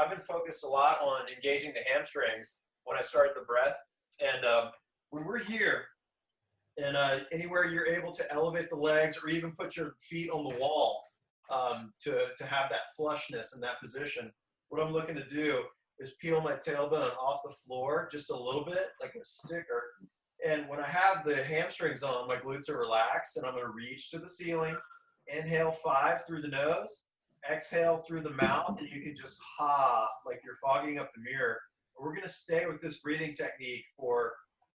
I've been focused a lot on engaging the hamstrings when I start the breath. And when we're here, and anywhere you're able to elevate the legs or even put your feet on the wall to have that flushness in that position, what I'm looking to do is peel my tailbone off the floor just a little bit, like a sticker. And when I have the hamstrings on, my glutes are relaxed, and I'm going to reach to the ceiling. Inhale 5 through the nose. Exhale through the mouth, and you can just ha, like you're fogging up the mirror. We're going to stay with this breathing technique for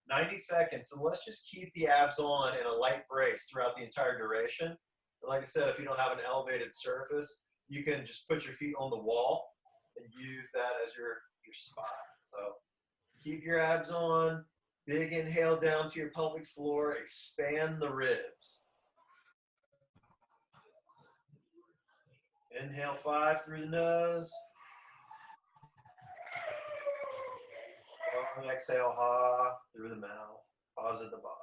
90 seconds, and let's just keep the abs on in a light brace throughout the entire duration. Like I said, if you don't have an elevated surface, you can just put your feet on the wall and use that as your spot. So keep your abs on. Big inhale down to your pelvic floor. Expand the ribs. Inhale 5 through the nose. Long exhale, ha, through the mouth. Pause at the bottom.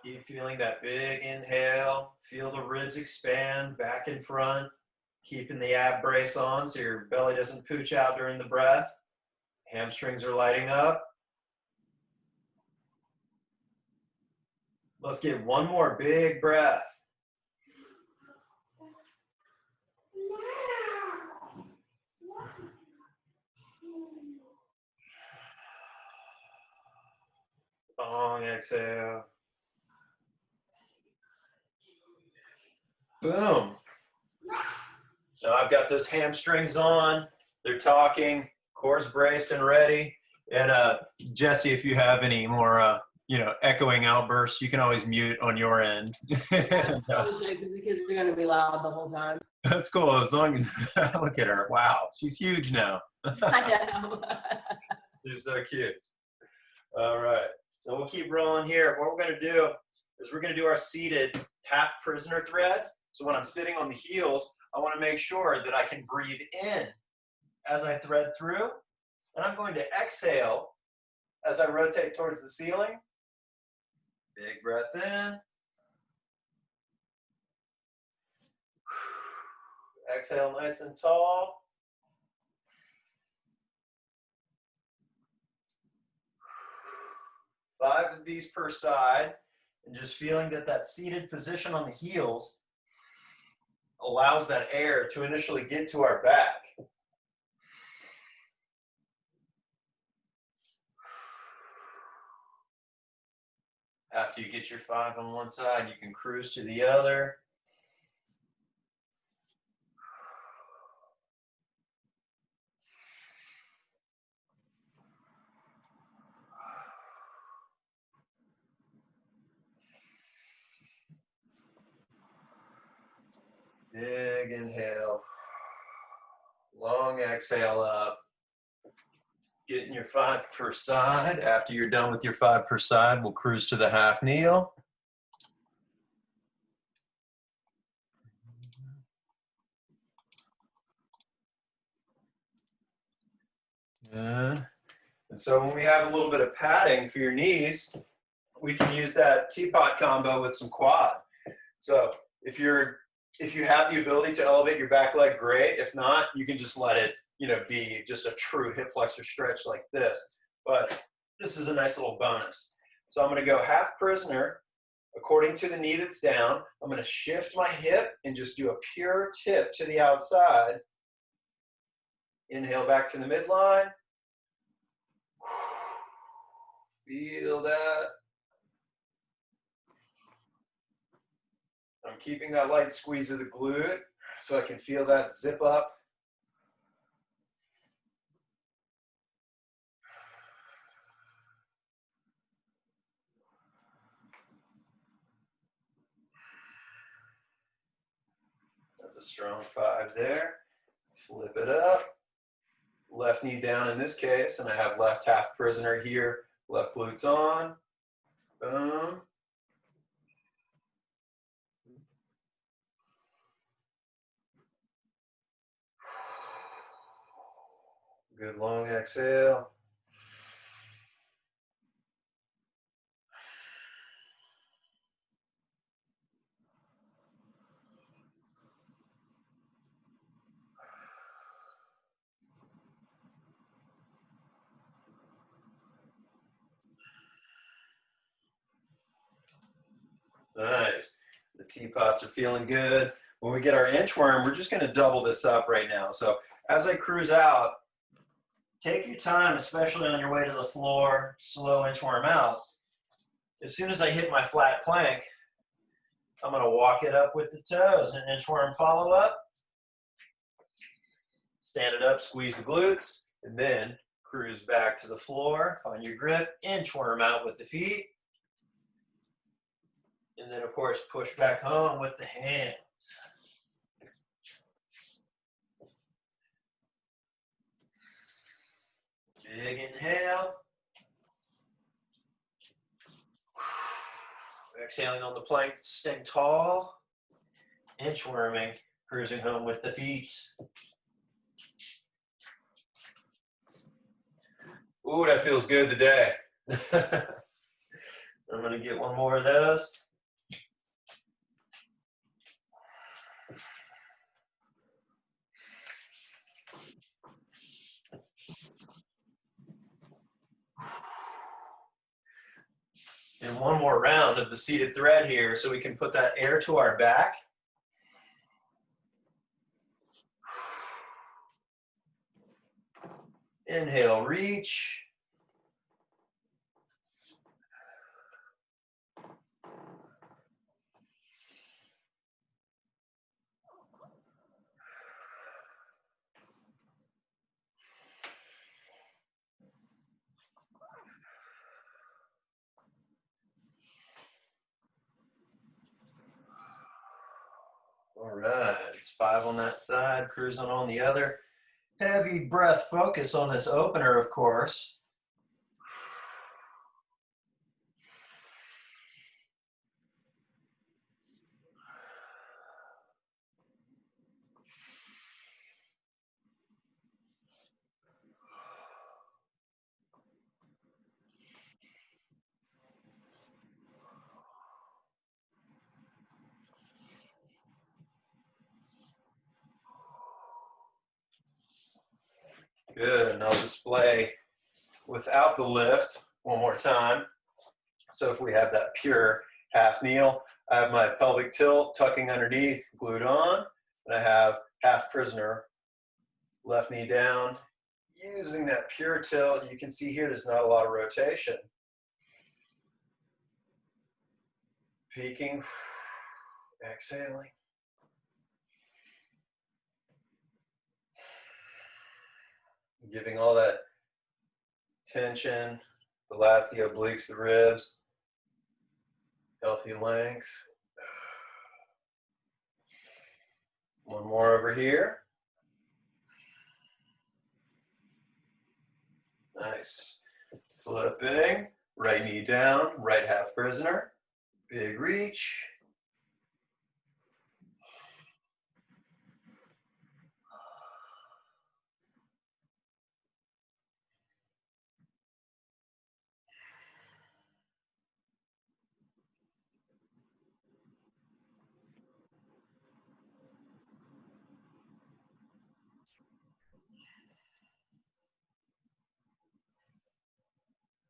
Keep feeling that big inhale. Feel the ribs expand back in front. Keeping the ab brace on so your belly doesn't pooch out during the breath. Hamstrings are lighting up. Let's get one more big breath. Long exhale. Boom. Now I've got those hamstrings on. They're talking, core's braced and ready. And Jesse, if you have any more, echoing outbursts, you can always mute on your end. Because the kids are going to be loud the whole time. That's cool. As long as, look at her. Wow. She's huge now. I know. She's so cute. All right. So we'll keep rolling here. What we're going to do is we're going to do our seated half prisoner thread. So when I'm sitting on the heels, I want to make sure that I can breathe in as I thread through. And I'm going to exhale as I rotate towards the ceiling. Big breath in. Exhale nice and tall. Five of these per side. And just feeling that that seated position on the heels allows that air to initially get to our back. After you get your 5 on one side, you can cruise to the other. Big inhale. Long exhale up. Getting your 5 per side. After you're done with your 5 per side, we'll cruise to the half kneel. And so when we have a little bit of padding for your knees, we can use that teapot combo with some quad. So if you have the ability to elevate your back leg, great. If not, you can just let it, be just a true hip flexor stretch like this. But this is a nice little bonus. So I'm going to go half prisoner according to the knee that's down. I'm going to shift my hip and just do a pure tip to the outside. Inhale back to the midline. Feel that. I'm keeping that light squeeze of the glute so I can feel that zip up. That's a strong 5 there. Flip it up. Left knee down in this case, and I have left half prisoner here Left glute's on. Boom. Good long exhale. Nice. The teapots are feeling good. When we get our inchworm, we're just going to double this up right now. So as I cruise out, take your time, especially on your way to the floor, slow inchworm out. As soon as I hit my flat plank, I'm going to walk it up with the toes and inchworm follow up. Stand it up, squeeze the glutes, and then cruise back to the floor. Find your grip, inchworm out with the feet. And then, of course, push back home with the hands. Big inhale. Exhaling on the plank, staying tall. Inchworming, cruising home with the feet. Ooh, that feels good today. I'm going to get one more of those. And one more round of the seated thread here so we can put that air to our back. Inhale, reach. All right, it's 5 on that side, cruising on the other. Heavy breath focus on this opener, of course. Good, and I'll display without the lift one more time. So if we have that pure half kneel, I have my pelvic tilt tucking underneath, glute on, and I have half prisoner, left knee down. Using that pure tilt, you can see here there's not a lot of rotation. Peaking, exhaling. Giving all that tension, the lats, the obliques, the ribs, healthy length. One more over here. Nice. Flipping, right knee down, right half prisoner. Big reach.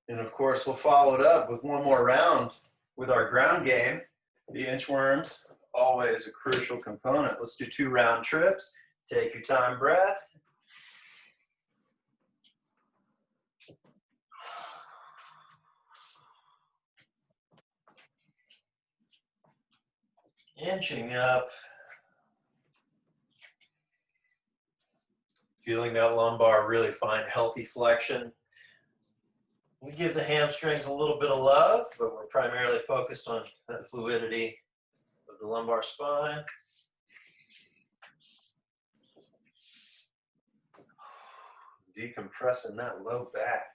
And of course, we'll follow it up with one more round with our ground game. The inchworms, always a crucial component. Let's do 2 round trips. Take your time, breath. Inching up. Feeling that lumbar really find healthy flexion. We give the hamstrings a little bit of love, but we're primarily focused on that fluidity of the lumbar spine. Decompressing that low back.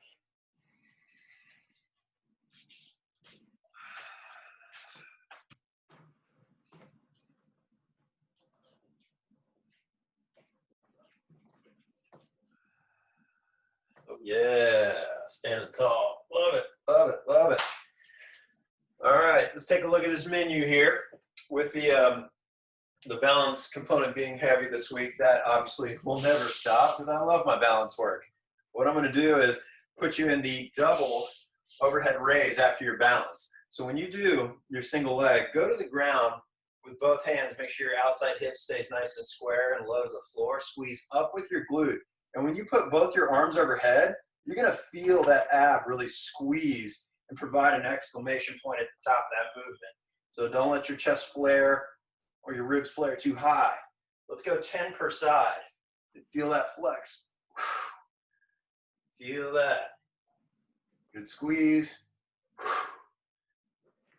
Yeah, standing tall. Love it, love it, love it. All right, let's take a look at this menu here with the balance component being heavy this week. That obviously will never stop because I love my balance work. What I'm going to do is put you in the double overhead raise after your balance. So when you do your single leg, go to the ground with both hands. Make sure your outside hip stays nice and square and low to the floor. Squeeze up with your glute. And when you put both your arms overhead, you're going to feel that ab really squeeze and provide an exclamation point at the top of that movement. So don't let your chest flare or your ribs flare too high. Let's go 10 per side. Feel that flex. Feel that. Good squeeze.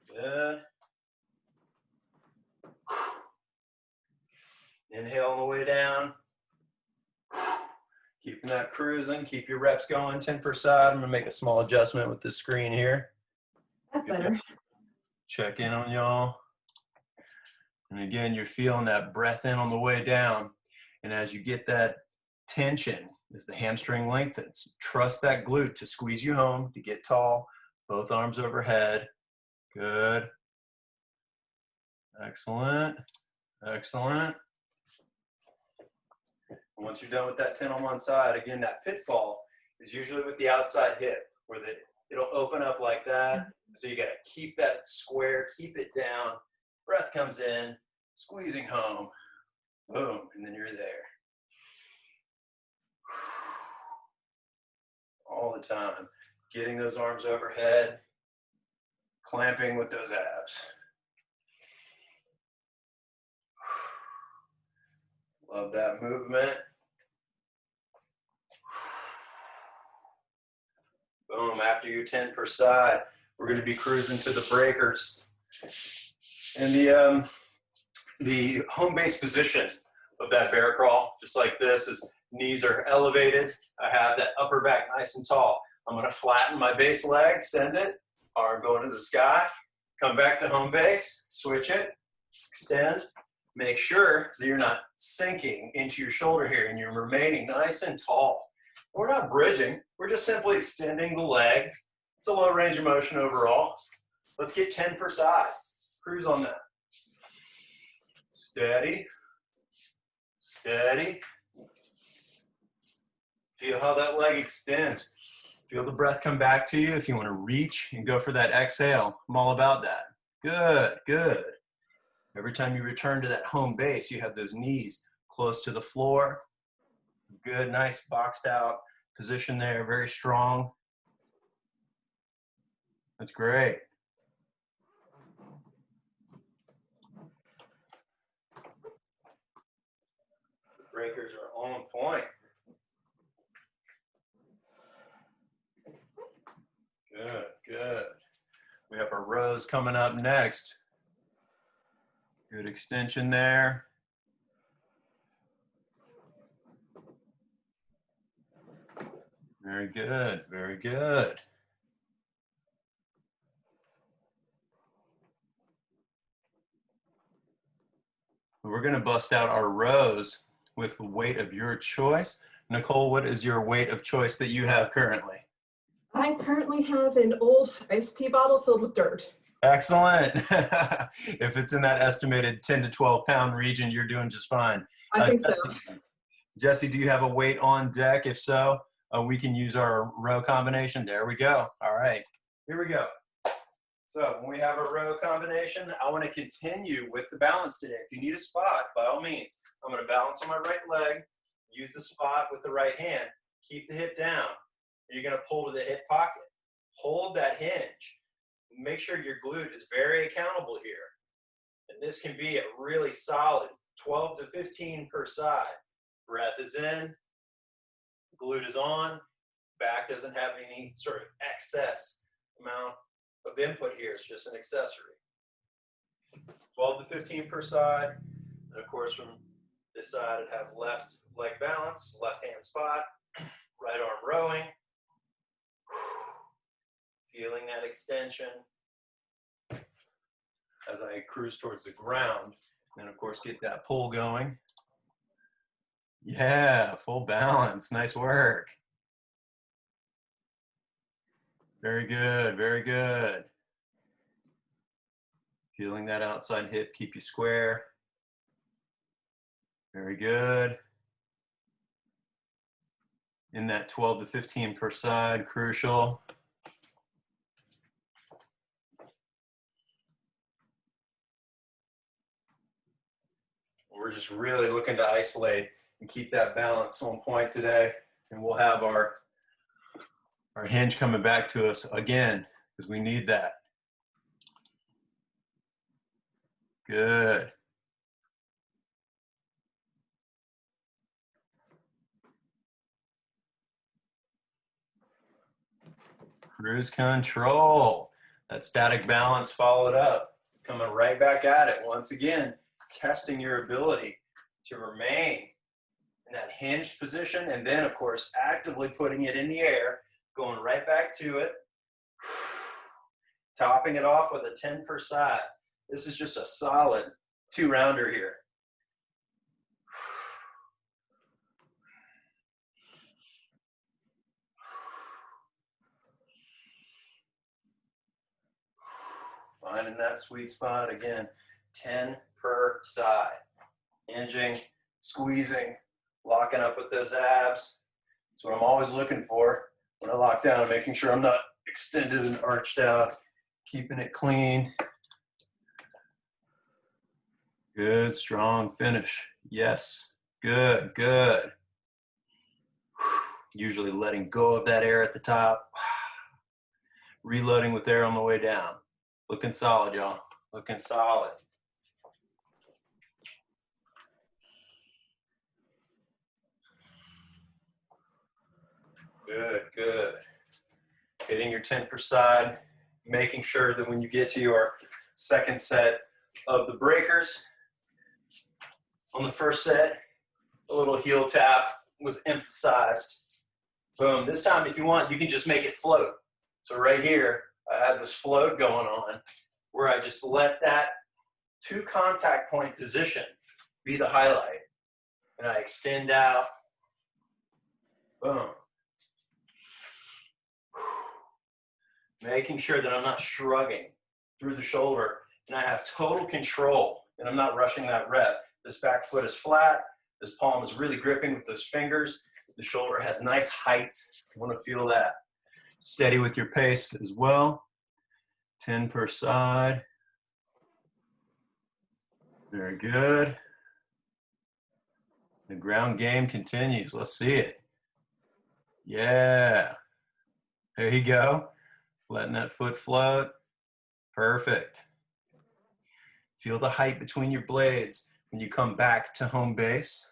Good. Inhale on the way down. Keeping that cruising. Keep your reps going 10 per side. I'm going to make a small adjustment with this screen here. That's better. Check in on y'all. And again, you're feeling that breath in on the way down. And as you get that tension, as the hamstring lengthens, trust that glute to squeeze you home, to get tall, both arms overhead. Good. Excellent. Excellent. And once you're done with that 10 on one side, again, that pitfall is usually with the outside hip, where it'll open up like that. So you got to keep that square, keep it down. Breath comes in, squeezing home. Boom, and then you're there. All the time. Getting those arms overhead, clamping with those abs. Love that movement. Boom, after your 10 per side, we're going to be cruising to the breakers. And the home base position of that bear crawl, just like this, is knees are elevated. I have that upper back nice and tall. I'm going to flatten my base leg, send it, arm going to the sky, come back to home base, switch it, extend. Make sure that you're not sinking into your shoulder here and you're remaining nice and tall. We're not bridging. We're just simply extending the leg. It's a low range of motion overall. Let's get 10 per side. Cruise on that. Steady. Steady. Feel how that leg extends. Feel the breath come back to you. If you want to reach and go for that exhale, I'm all about that. Good, good. Every time you return to that home base, you have those knees close to the floor. Good, nice boxed out position there, very strong. That's great. The breakers are on point. Good, good. We have our rows coming up next. Good extension there. Very good, very good. We're going to bust out our rows with the weight of your choice. Nicole, what is your weight of choice that you have currently? I currently have an old iced tea bottle filled with dirt. Excellent. If it's in that estimated 10 to 12 pound region, you're doing just fine. I think so. Jesse, do you have a weight on deck? If so, we can use our row combination. There we go. All right, here we go. So when we have a row combination, I want to continue with the balance today. If you need a spot, by all means, I'm going to balance on my right leg, use the spot with the right hand, keep the hip down. You're going to pull to the hip pocket. Hold that hinge. Make sure your glute is very accountable here. And this can be a really solid 12 to 15 per side. Breath is in, glute is on, back doesn't have any sort of excess amount of input here. It's just an accessory. 12 to 15 per side. And of course, from this side, I'd have left leg balance, left hand spot, right arm rowing. Feeling that extension as I cruise towards the ground. And of course, get that pull going. Yeah, full balance. Nice work. Very good, very good. Feeling that outside hip, keep you square. Very good. In that 12 to 15 per side, crucial. We're just really looking to isolate and keep that balance on point today. And we'll have our hinge coming back to us again, because we need that. Good. Cruise control. That static balance followed up. Coming right back at it once again, testing your ability to remain in that hinged position, and then of course actively putting it in the air, going right back to it, topping it off with a 10 per side. This is just a solid 2-rounder here. Finding that sweet spot again, 10 per side. Hinging, squeezing, locking up with those abs. That's what I'm always looking for when I lock down, making sure I'm not extended and arched out, keeping it clean. Good, strong finish. Yes, good, good. Usually letting go of that air at the top. Reloading with air on the way down. Looking solid, y'all. Looking solid. Good, good. Hitting your 10 per side, making sure that when you get to your second set of the breakers, on the first set, a little heel tap was emphasized. Boom. This time, if you want, you can just make it float. So right here, I have this float going on where I just let that 2 contact point position be the highlight. And I extend out. Boom. Making sure that I'm not shrugging through the shoulder and I have total control and I'm not rushing that rep. This back foot is flat. This palm is really gripping with those fingers. The shoulder has nice height. You want to feel that. Steady with your pace as well. 10 per side. Very good. The ground game continues. Let's see it. Yeah. There you go. Letting that foot float. Perfect. Feel the height between your blades when you come back to home base.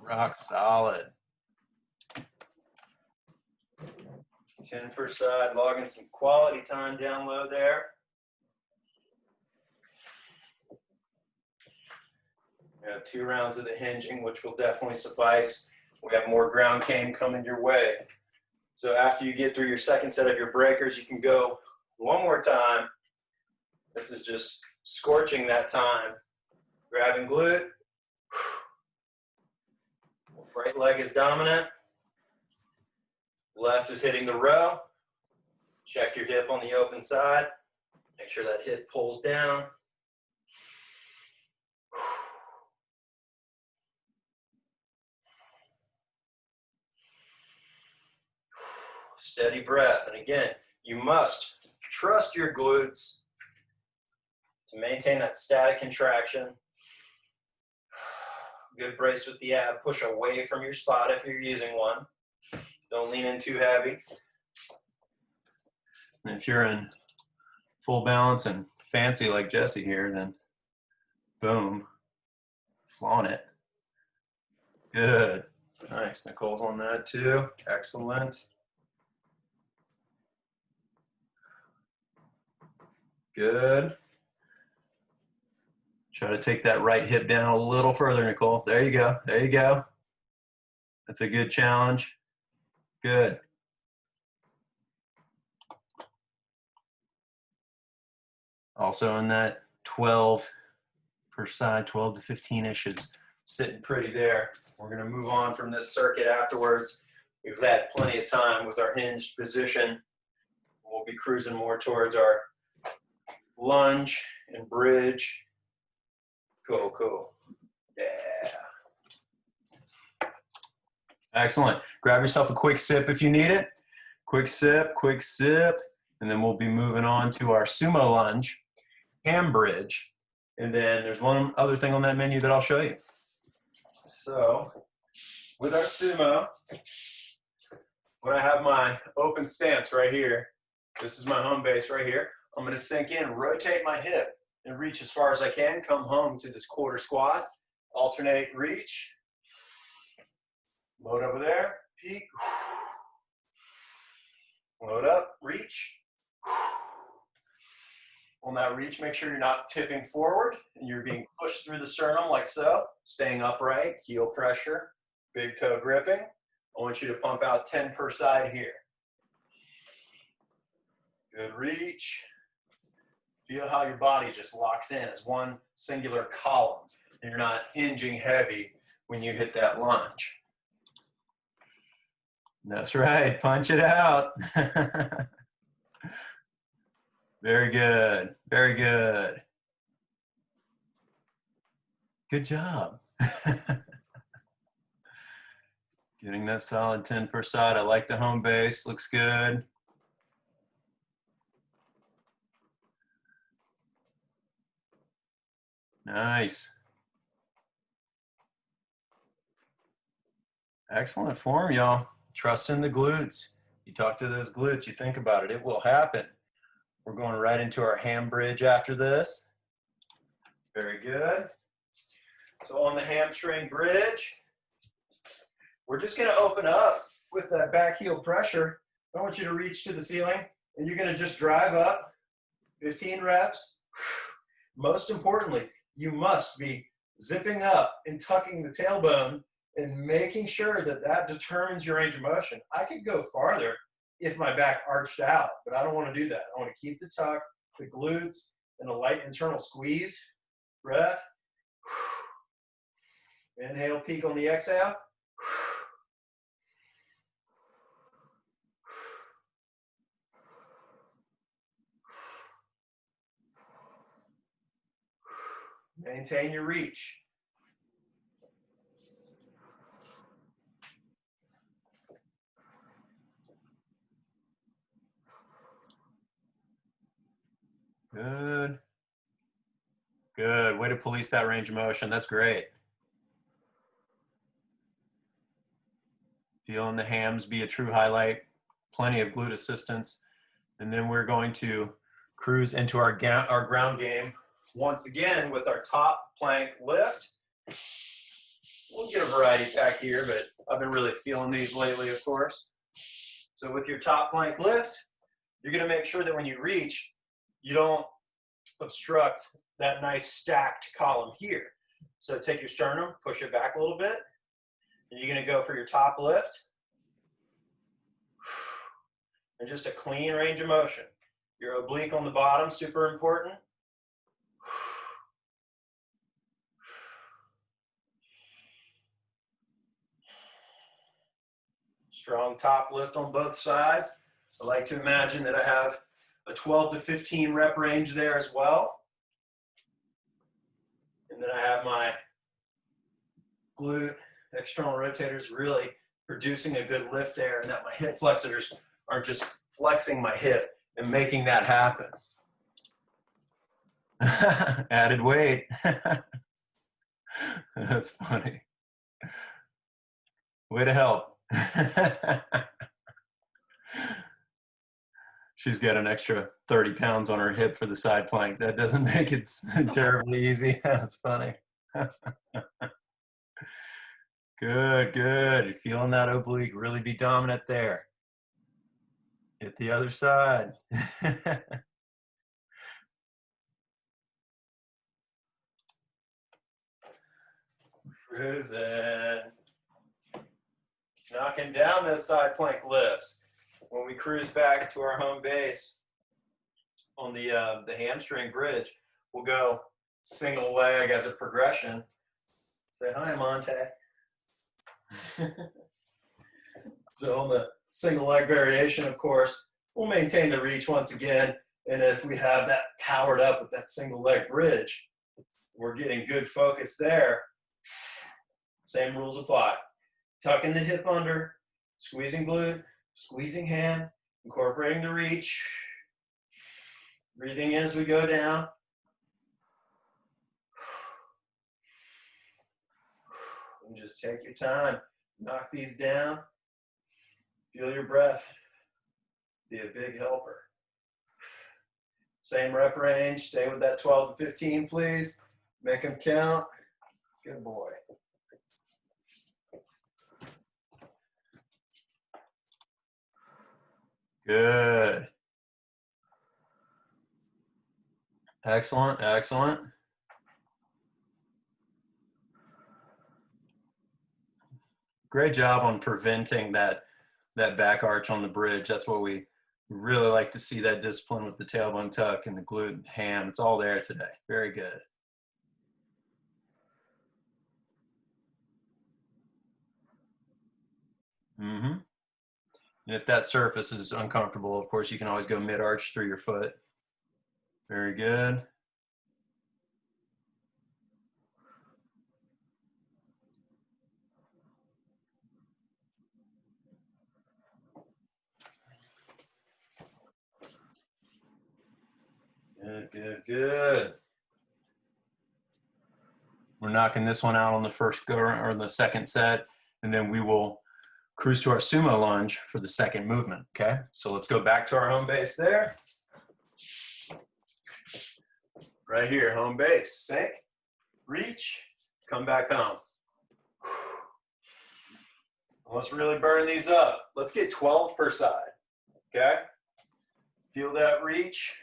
Rock solid. 10 per side, logging some quality time down low there. We have 2 rounds of the hinging, which will definitely suffice. We have more ground game coming your way. So after you get through your second set of your breakers, you can go one more time. This is just scorching that time. Grabbing glute. Right leg is dominant. Left is hitting the row. Check your hip on the open side. Make sure that hip pulls down. Steady breath. And again, you must trust your glutes to maintain that static contraction. Good brace with the ab. Push away from your spot if you're using one. Don't lean in too heavy. And if you're in full balance and fancy like Jesse here, then boom, flaunt it. Good. Nice. Nicole's on that too. Excellent. Good. Try to take that right hip down a little further, Nicole. There you go. There you go. That's a good challenge. Good. Also in that 12 per side, 12 to 15-ish is sitting pretty there. We're gonna move on from this circuit afterwards. We've had plenty of time with our hinged position. We'll be cruising more towards our lunge and bridge. Cool, cool. Yeah. Excellent. Grab yourself a quick sip if you need it. Quick sip, and then we'll be moving on to our sumo lunge, ham bridge, and then there's one other thing on that menu that I'll show you. So, with our sumo, when I have my open stance right here, this is my home base right here, I'm gonna sink in, rotate my hip, and reach as far as I can, come home to this quarter squat, alternate reach, load over there, peak, load up, reach. On that reach, make sure you're not tipping forward and you're being pushed through the sternum like so, staying upright, heel pressure, big toe gripping. I want you to pump out 10 per side here. Good reach. Feel how your body just locks in as one singular column. And you're not hinging heavy when you hit that lunge. That's right, punch it out. Very good, very good. Good job. Getting that solid 10 per side. I like the home base, looks good. Nice. Excellent form, y'all. Trust in the glutes. You talk to those glutes, you think about it, it will happen. We're going right into our ham bridge after this. Very good. So on the hamstring bridge, we're just gonna open up with that back heel pressure. I want you to reach to the ceiling and you're gonna just drive up 15 reps. Most importantly, you must be zipping up and tucking the tailbone and making sure that that determines your range of motion. I could go farther if my back arched out, but I don't want to do that. I want to keep the tuck, the glutes, and a light internal squeeze. Breath. Inhale, peak on the exhale. Maintain your reach. Good. Good. Way to police that range of motion. That's great. Feeling the hams be a true highlight. Plenty of glute assistance. And then we're going to cruise into our ground game once again with our top plank lift. We'll get a variety pack here, but I've been really feeling these lately, of course. So with your top plank lift, you're going to make sure that when you reach, you don't obstruct that nice stacked column here. So take your sternum, push it back a little bit, and you're going to go for your top lift. And just a clean range of motion. Your oblique on the bottom, super important. Strong top lift on both sides. I like to imagine that I have a 12 to 15 rep range there as well. And then I have my glute external rotators really producing a good lift there, and that my hip flexors are just flexing my hip and making that happen. Added weight. That's funny. Way to help. She's got an extra 30 pounds on her hip for the side plank. That doesn't make it terribly easy. That's funny. Good, good. You're feeling that oblique really be dominant there. Hit the other side. Cruising. Knocking down those side plank lifts. When we cruise back to our home base on the hamstring bridge, we'll go single leg as a progression. Say hi, Monte. So on the single leg variation, of course, we'll maintain the reach once again. And if we have that powered up with that single leg bridge, we're getting good focus there. Same rules apply. Tucking the hip under, squeezing glute, squeezing hand, incorporating the reach. Breathing in as we go down. And just take your time. Knock these down. Feel your breath. Be a big helper. Same rep range. Stay with that 12 to 15, please. Make them count. Good boy. Good. Excellent, excellent. Great job on preventing that back arch on the bridge. That's what we really like to see, that discipline with the tailbone tuck and the glute and ham. It's all there today. Very good. And if that surface is uncomfortable, of course, you can always go mid-arch through your foot. Very good. Good, good, good. We're knocking this one out on the first go or the second set, and then we will cruise to our sumo lunge for the second movement, okay? So let's go back to our home base there. Right here, home base. Sink, reach, come back home. Let's really burn these up. Let's get 12 per side, okay? Feel that reach.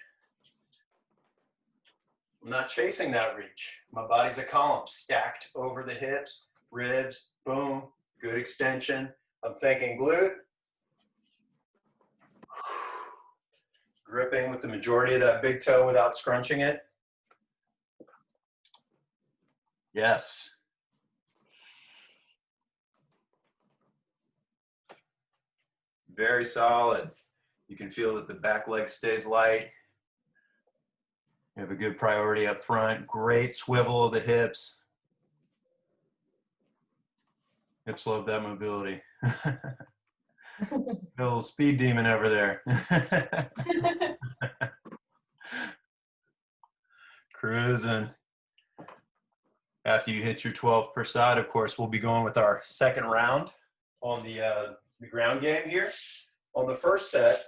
I'm not chasing that reach. My body's a column stacked over the hips, ribs, boom, good extension. I'm thinking glute. Gripping with the majority of that big toe without scrunching it. Yes. Very solid. You can feel that the back leg stays light. You have a good priority up front. Great swivel of the hips. Hips love that mobility. Little speed demon over there. Cruising. After you hit your 12 per side, of course, we'll be going with our second round on the ground game here. On the first set,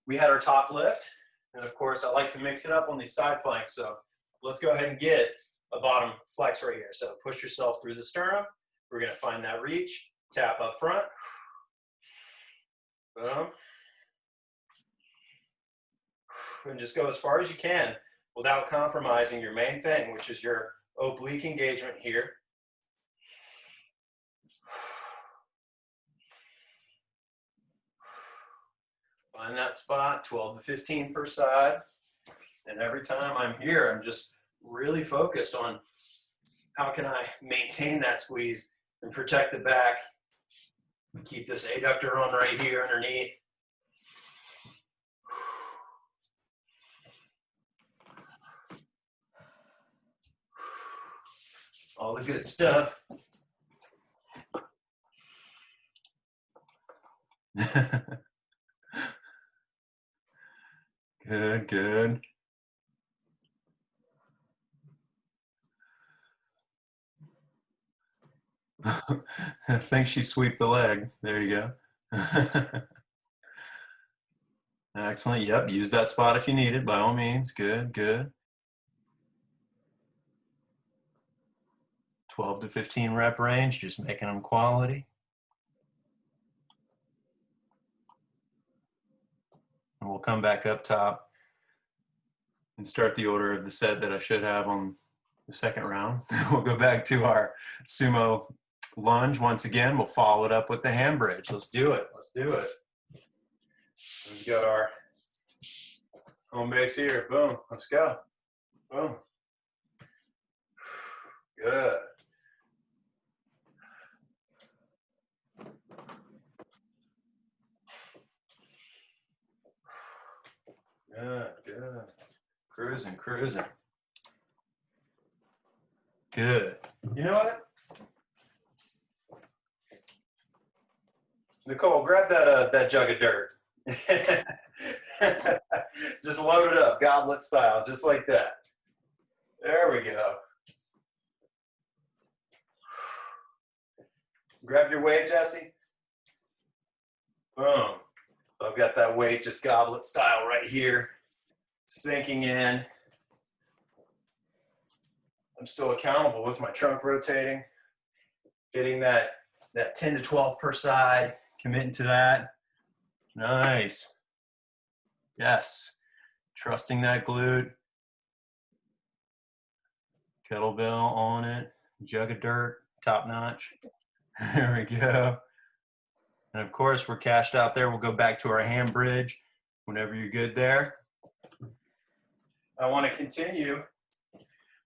we had our top lift. And of course, I like to mix it up on these side planks. So let's go ahead and get a bottom flex right here. So push yourself through the sternum. We're going to find that reach. Tap up front. Boom. And just go as far as you can without compromising your main thing, which is your oblique engagement here. Find that spot, 12 to 15 per side. And every time I'm here, I'm just really focused on how can I maintain that squeeze and protect the back. Keep this adductor on right here underneath. All the good stuff. Good, good. I think she sweep the leg. There you go. Excellent. Yep. Use that spot if you need it, by all means. Good, good. 12 to 15 rep range, just making them quality. And we'll come back up top and start the order of the set that I should have on the second round. We'll go back to our sumo lunge once again. We'll follow it up with the hand bridge. Let's do it. Let's do it. We've got our home base here. Boom. Let's go. Boom. Good. Good, good. Cruising, cruising. Good. You know what? Nicole, grab that jug of dirt. Just load it up, goblet style, just like that. There we go. Grab your weight, Jesse. Boom. So I've got that weight just goblet style right here, sinking in. I'm still accountable with my trunk rotating, getting that 10 to 12 per side, committing to that. Nice. Yes. Trusting that glute. Kettlebell on it. Jug of dirt. Top notch. There we go. And of course, we're cashed out there. We'll go back to our hand bridge whenever you're good there. I want to continue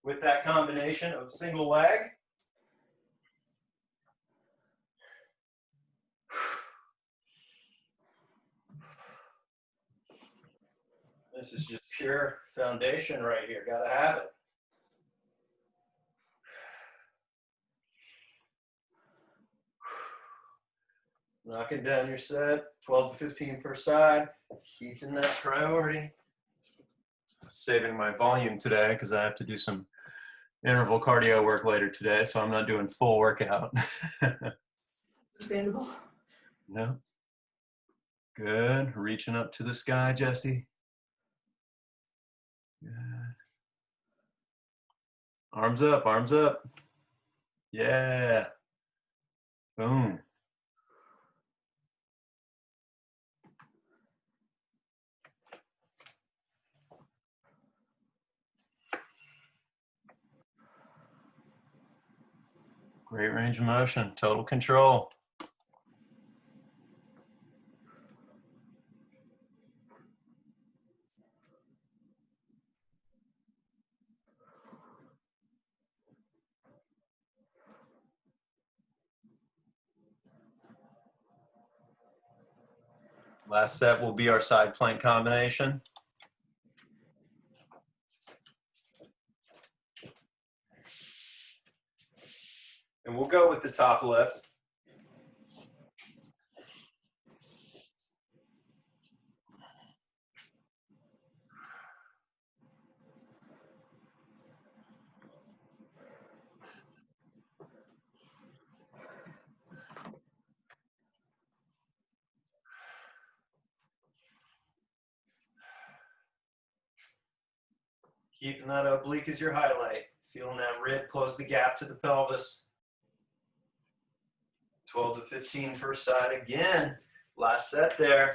with that combination of single leg. This is just pure foundation right here. Gotta have it. Knocking down your set, 12 to 15 per side, keeping that priority. Saving my volume today because I have to do some interval cardio work later today, so I'm not doing full workout. Understandable. No. Good. Reaching up to the sky, Jesse. Good. Arms up, arms up. Yeah. Boom. Great range of motion, total control. Last set will be our side plank combination. And we'll go with the top lift. Keeping that oblique as your highlight. Feeling that rib close the gap to the pelvis. 12 to 15 per side again. Last set there.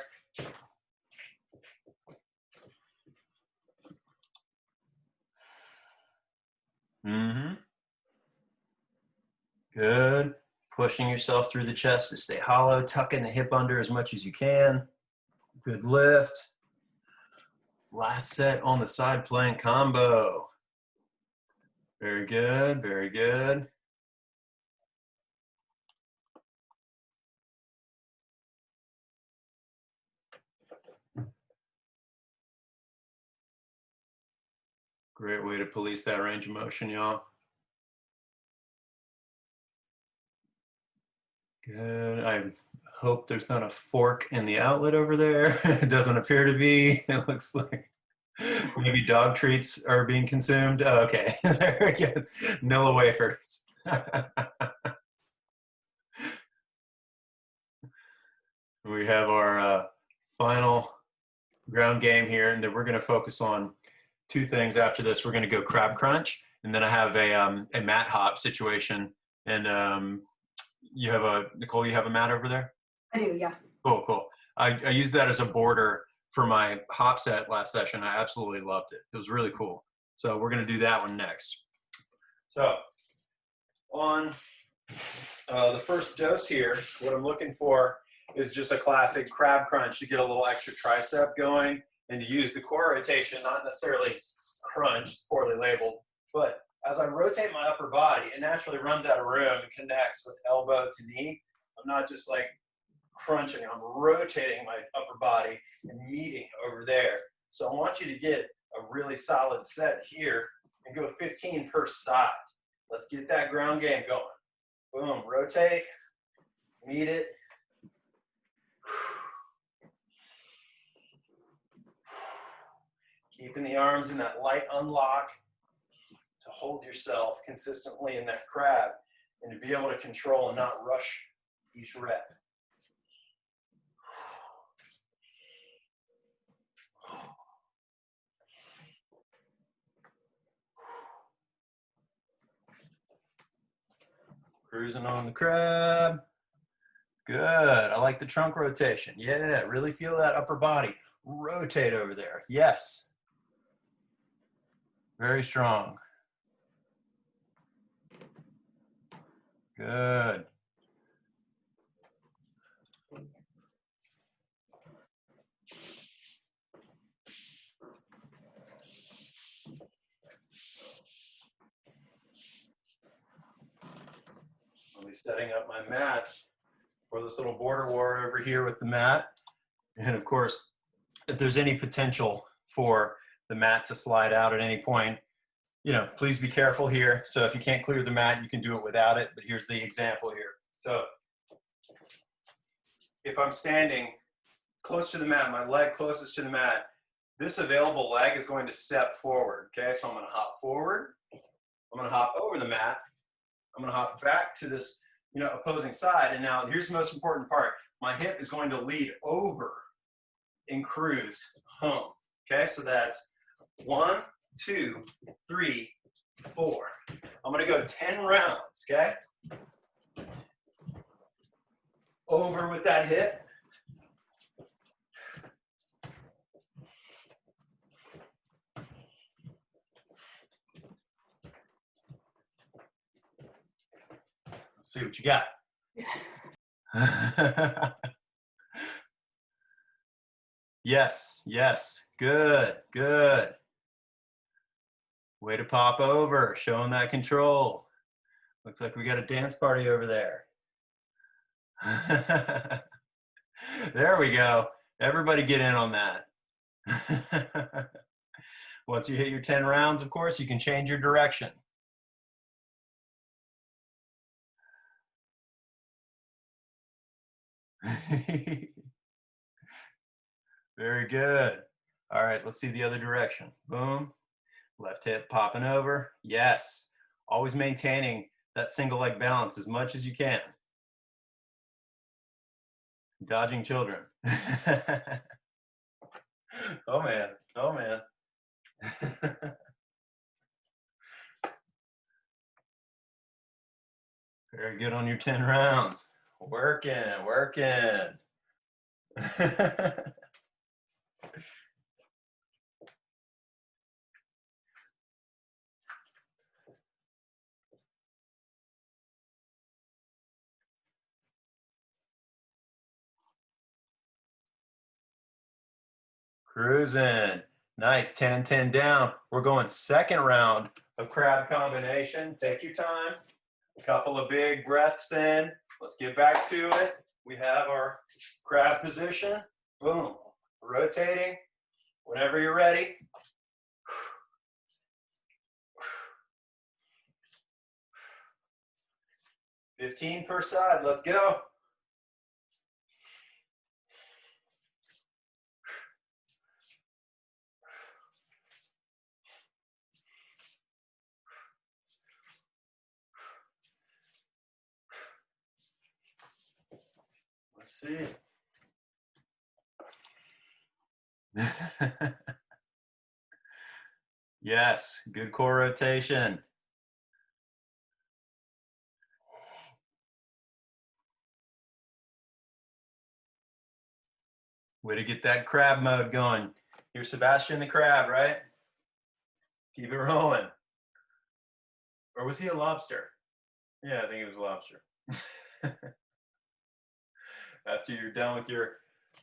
Mm-hmm. Good. Pushing yourself through the chest to stay hollow. Tucking the hip under as much as you can. Good lift. Last set on the side plank combo. Very good, very good. Great way to police that range of motion, y'all. Good. I hope there's not a fork in the outlet over there. It doesn't appear to be. It looks like maybe dog treats are being consumed. Oh, okay. There we go. Nilla wafers. We have our final ground game here, and then we're going to focus on two things after this. We're going to go crab crunch, and then I have a mat hop situation. And you have Nicole, you have a mat over there? I do, yeah. Cool, cool. I used that as a border for my hop set last session. I absolutely loved it. It was really cool. So we're going to do that one next. So on the first dose here, what I'm looking for is just a classic crab crunch to get a little extra tricep going and to use the core rotation, not necessarily crunch, it's poorly labeled, but as I rotate my upper body, it naturally runs out of room and connects with elbow to knee. I'm not just like crunching, I'm rotating my upper body and meeting over there. So I want you to get a really solid set here and go 15 per side. Let's get that ground game going. Boom, rotate, meet it. Keeping the arms in that light unlock to hold yourself consistently in that crab and to be able to control and not rush each rep. Cruising on the crab. Good. I like the trunk rotation. Yeah, really feel that upper body. Rotate over there. Yes. Very strong. Good. I'll be setting up my mat for this little border war over here with the mat. And of course, if there's any potential for the mat to slide out at any point, you know, please be careful here. So if you can't clear the mat, you can do it without it. But here's the example here. So if I'm standing close to the mat, my leg closest to the mat, this available leg is going to step forward. Okay, so I'm going to hop forward. I'm going to hop over the mat. I'm going to hop back to this, you know, opposing side. And now here's the most important part. My hip is going to lead over and cruise home. Okay, so that's 1, 2, 3, 4. I'm going to go 10 rounds, okay? Over with that hip. Let's see what you got. Yes, yes. Good, good. Way to pop over, showing that control. Looks like we got a dance party over there. There we go. Everybody get in on that. Once you hit your 10 rounds, of course, you can change your direction. Very good. All right, let's see the other direction. Boom. Left hip popping over. Yes. Always maintaining that single leg balance as much as you can. Dodging children. Oh man. Oh man. Very good on your 10 rounds. Working, working. Cruising. Nice, 10 and 10 down. We're going second round of crab combination. Take your time. A couple of big breaths in. Let's get back to it. We have our crab position. Boom. Rotating. Whenever you're ready. 15 per side. Let's go. Let's see. Yes, good core rotation. Way to get that crab mode going. You're Sebastian the Crab, right? Keep it rolling. Or was he a lobster? Yeah, I think it was a lobster. After you're done with your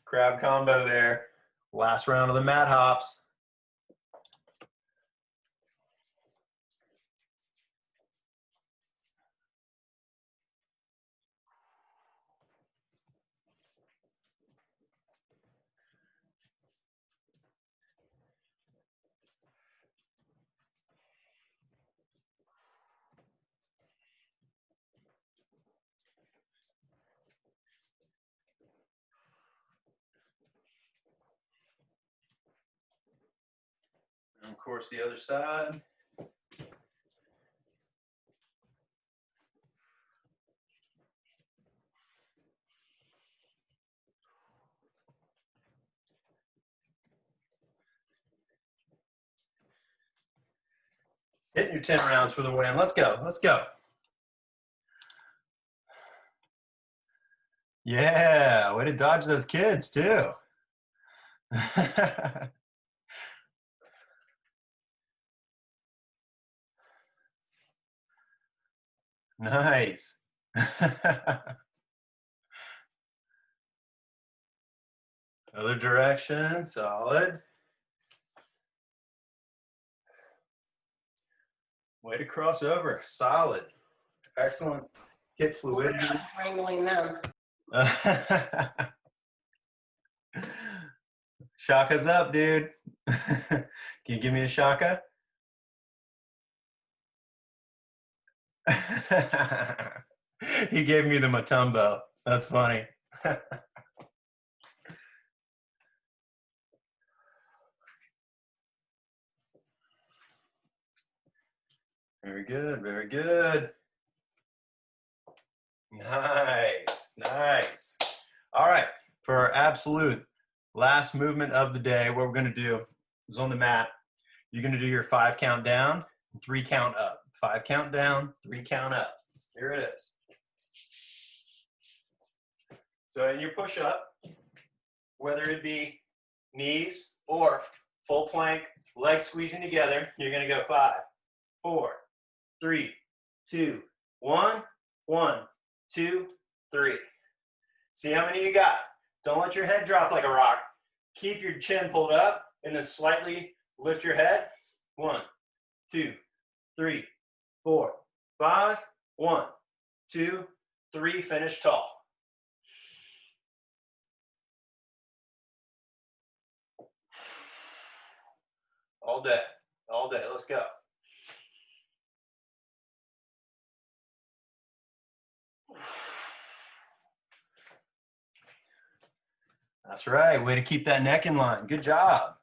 crab combo there, last round of the mat hops. And of course, the other side. Hitting your 10 rounds for the win. Let's go. Let's go. Yeah, way to dodge those kids too. Nice. Other direction, solid. Way to cross over, solid. Excellent hip fluidity. Wrangling them. Shaka's up, dude. Can you give me a shaka? He gave me the Matumbo. That's funny. Very good, very good. Nice, nice. All right, for our absolute last movement of the day, what we're gonna do is on the mat, you're gonna do your 5 count down, 3 count up. 5 count down, 3 count up. Here it is. So in your push-up, whether it be knees or full plank, legs squeezing together, you're gonna go 5, 4, 3, 2, 1, 1, 2, 3. See how many you got. Don't let your head drop like a rock. Keep your chin pulled up and then slightly lift your head. 1, 2, 3, 4, 5, 1, 2, 3, finish tall. All day, let's go. That's right, way to keep that neck in line. Good job.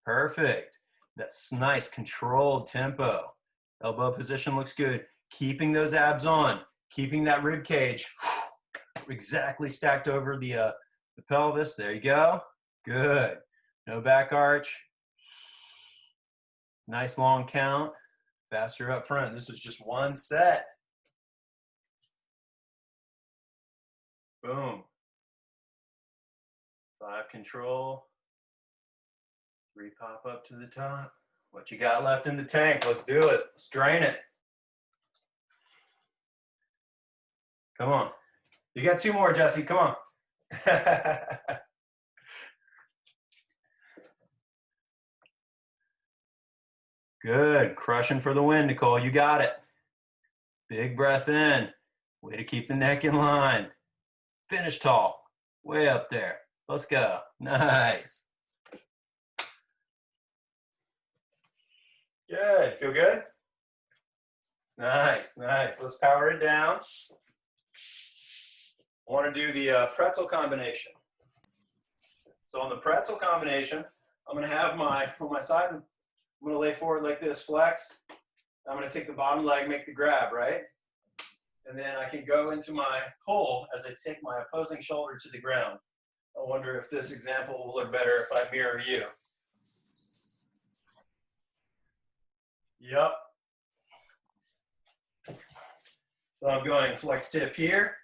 Perfect. That's nice, controlled tempo. Elbow position looks good. Keeping those abs on, keeping that rib cage exactly stacked over the pelvis. There you go. Good. No back arch. Nice long count. Faster up front. This is just one set. Boom. 5 control. 3 pop up to the top. What you got left in the tank? Let's do it. Let's drain it. Come on. You got 2 more, Jesse. Come on. Good. Crushing for the win, Nicole. You got it. Big breath in. Way to keep the neck in line. Finish tall. Way up there. Let's go. Nice. Good. Feel good? Nice, nice. Let's power it down. I want to do the pretzel combination. So on the pretzel combination, I'm going to have on my side, I'm going to lay forward like this, flex. I'm going to take the bottom leg, make the grab, right? And then I can go into my pull as I take my opposing shoulder to the ground. I wonder if this example will look better if I mirror you. Yep. So I'm going flex tip here,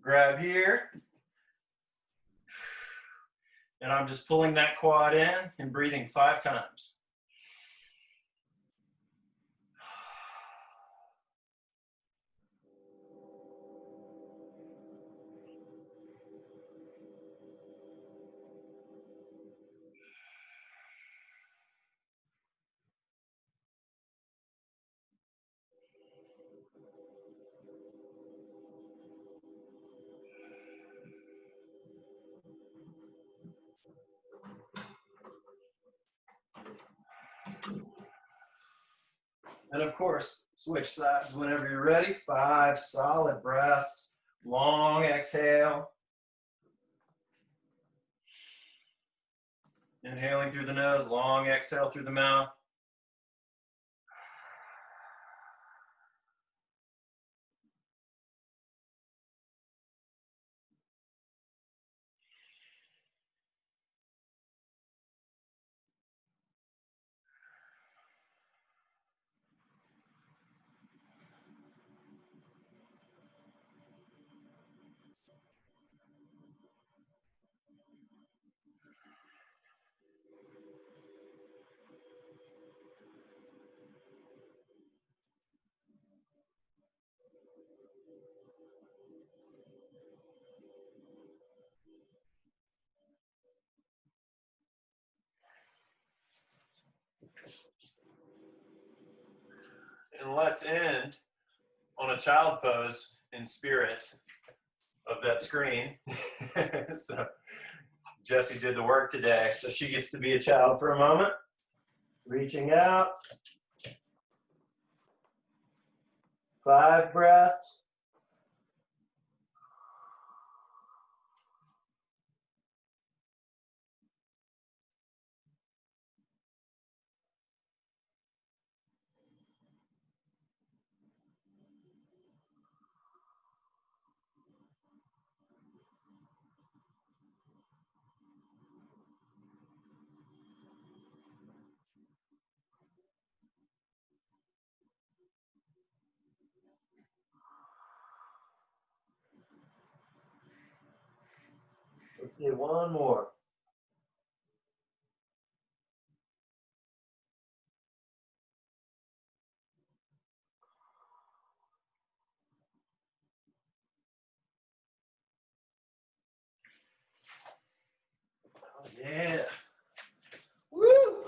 grab here, and I'm just pulling that quad in and breathing 5 times. And of course, switch sides whenever you're ready. 5 solid breaths, long exhale. Inhaling through the nose, long exhale through the mouth. And let's end on a child pose in spirit of that screen. So Jessie did the work today, so she gets to be a child for a moment. Reaching out. 5 breaths. Let's do one more. Oh, yeah. Woo!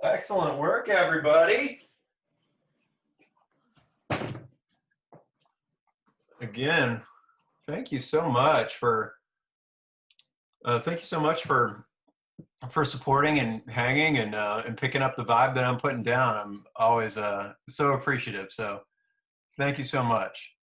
Excellent work, everybody. Again, thank you so much for supporting and hanging and picking up the vibe that I'm putting down. I'm always so appreciative. So thank you so much.